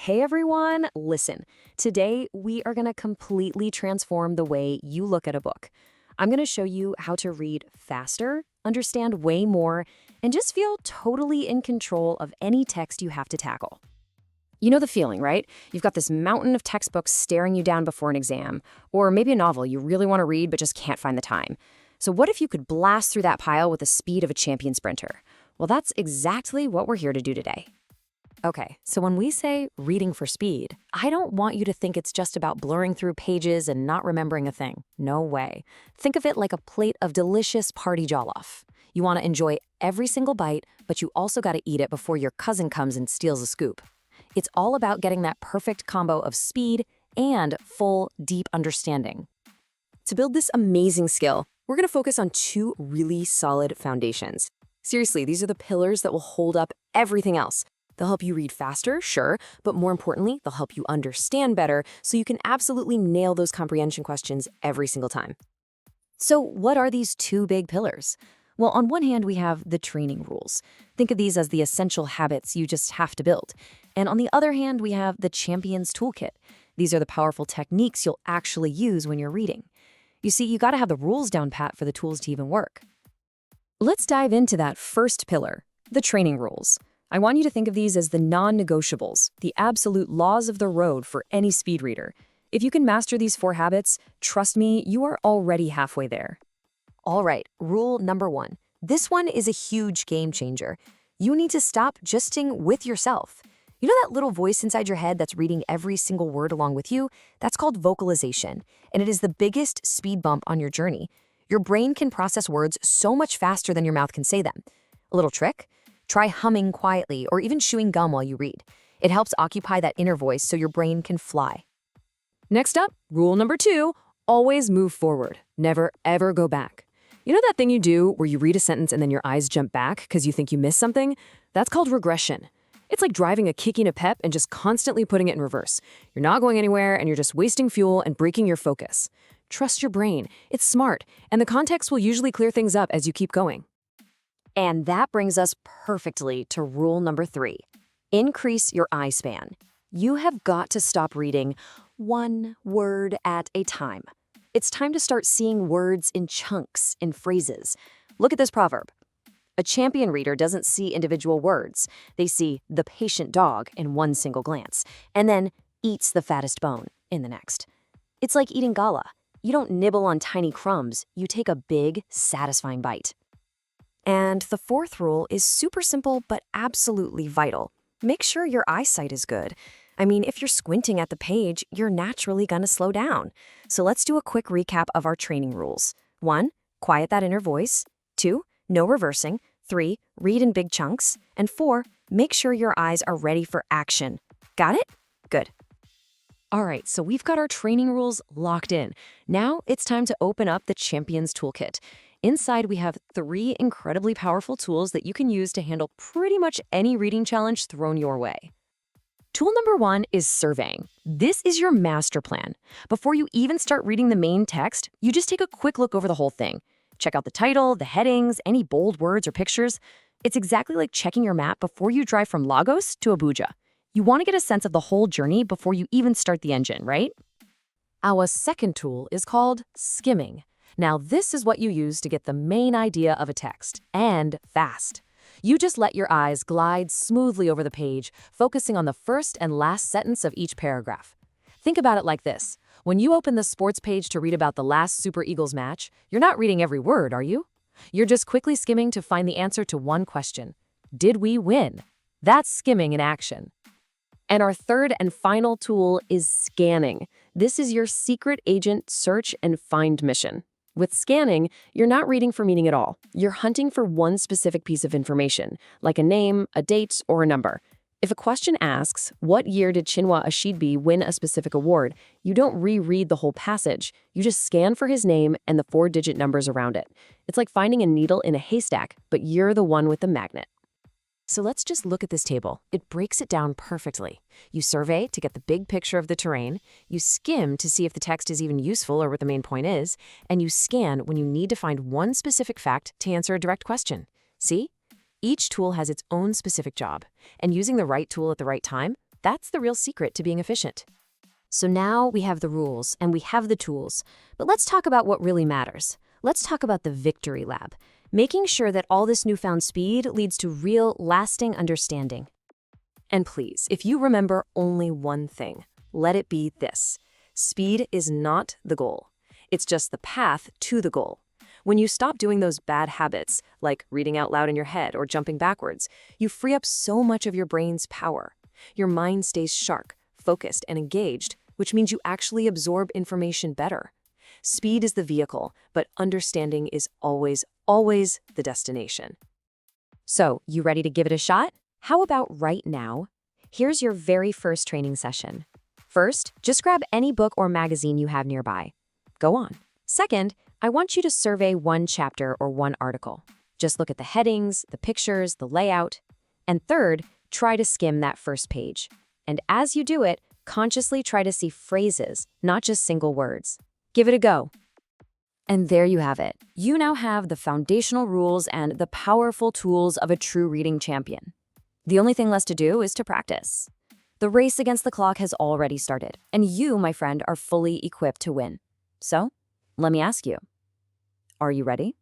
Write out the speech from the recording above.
Hey everyone, listen. Today we are going to completely transform the way you look at a book. I'm going to show you how to read faster, understand way more, and just feel totally in control of any text you have to tackle. You know the feeling, right? You've got this mountain of textbooks staring you down before an exam, or maybe a novel you really want to read but just can't find the time. So what if you could blast through that pile with the speed of a champion sprinter? Well, that's exactly what we're here to do today. Okay, so when we say reading for speed, I don't want you to think it's just about blurring through pages and not remembering a thing. No way. Think of it like a plate of delicious party jollof. You want to enjoy every single bite, but you also got to eat it before your cousin comes and steals a scoop. It's all about getting that perfect combo of speed and full, deep understanding. To build this amazing skill, we're going to focus on two really solid foundations. Seriously, these are the pillars that will hold up everything else. They'll help you read faster, sure, but more importantly, they'll help you understand better so you can absolutely nail those comprehension questions every single time. So what are these two big pillars? Well, on one hand, we have the training rules. Think of these as the essential habits you just have to build. And on the other hand, we have the Champions Toolkit. These are the powerful techniques you'll actually use when you're reading. You see, you gotta have the rules down pat for the tools to even work. Let's dive into that first pillar, the training rules. I want you to think of these as the non-negotiables, the absolute laws of the road for any speed reader. If you can master these 4 habits, trust me, you are already halfway there. All right, rule number 1. This one is a huge game changer. You need to stop justing with yourself. You know that little voice inside your head that's reading every single word along with you? That's called vocalization, and it is the biggest speed bump on your journey. Your brain can process words so much faster than your mouth can say them. A little trick? Try humming quietly or even chewing gum while you read. It helps occupy that inner voice so your brain can fly. Next up, rule number 2, always move forward. Never, ever go back. You know that thing you do where you read a sentence and then your eyes jump back because you think you missed something? That's called regression. It's like driving a Kicking a Pep and just constantly putting it in reverse. You're not going anywhere and you're just wasting fuel and breaking your focus. Trust your brain. It's smart, and the context will usually clear things up as you keep going. And that brings us perfectly to rule number 3. Increase your eye span. You have got to stop reading one word at a time. It's time to start seeing words in chunks, in phrases. Look at this proverb. A champion reader doesn't see individual words. They see the patient dog in one single glance, and then eats the fattest bone in the next. It's like eating gala. You don't nibble on tiny crumbs. You take a big, satisfying bite. And the 4th rule is super simple but absolutely vital. Make sure your eyesight is good. I mean, if you're squinting at the page, you're naturally going to slow down. So let's do a quick recap of our training rules. 1, quiet that inner voice. 2, no reversing. 3, read in big chunks. And 4, make sure your eyes are ready for action. Got it? Good. All right, so we've got our training rules locked in. Now it's time to open up the Champions Toolkit. Inside, we have 3 incredibly powerful tools that you can use to handle pretty much any reading challenge thrown your way. Tool number 1 is surveying. This is your master plan. Before you even start reading the main text, you just take a quick look over the whole thing. Check out the title, the headings, any bold words or pictures. It's exactly like checking your map before you drive from Lagos to Abuja. You want to get a sense of the whole journey before you even start the engine, right? Our second tool is called skimming. Now, this is what you use to get the main idea of a text, and fast. You just let your eyes glide smoothly over the page, focusing on the first and last sentence of each paragraph. Think about it like this. When you open the sports page to read about the last Super Eagles match, you're not reading every word, are you? You're just quickly skimming to find the answer to one question. Did we win? That's skimming in action. And our third and final tool is scanning. This is your secret agent search and find mission. With scanning, you're not reading for meaning at all. You're hunting for one specific piece of information, like a name, a date, or a number. If a question asks, what year did Chinua Achebe win a specific award, you don't reread the whole passage. You just scan for his name and the 4-digit numbers around it. It's like finding a needle in a haystack, but you're the one with the magnet. So let's just look at this table. It breaks it down perfectly. You survey to get the big picture of the terrain, you skim to see if the text is even useful or what the main point is, and you scan when you need to find one specific fact to answer a direct question. See? Each tool has its own specific job, and using the right tool at the right time, That's the real secret to being efficient. So now we have the rules and we have the tools, but let's talk about what really matters. Let's talk about the victory lab, making sure that all this newfound speed leads to real, lasting understanding. And please, if you remember only one thing, let it be this. Speed is not the goal. It's just the path to the goal. When you stop doing those bad habits, like reading out loud in your head or jumping backwards, you free up so much of your brain's power. Your mind stays sharp, focused, and engaged, which means you actually absorb information better. Speed is the vehicle, but understanding is always, always the destination. So, you ready to give it a shot? How about right now? Here's your very first training session. First, just grab any book or magazine you have nearby. Go on. Second, I want you to survey one chapter or one article. Just look at the headings, the pictures, the layout. And third, try to skim that first page. And as you do it, consciously try to see phrases, not just single words. Give it a go. And there you have it. You now have the foundational rules and the powerful tools of a true reading champion. The only thing left to do is to practice. The race against the clock has already started, and you, my friend, are fully equipped to win. So, let me ask you, are you ready?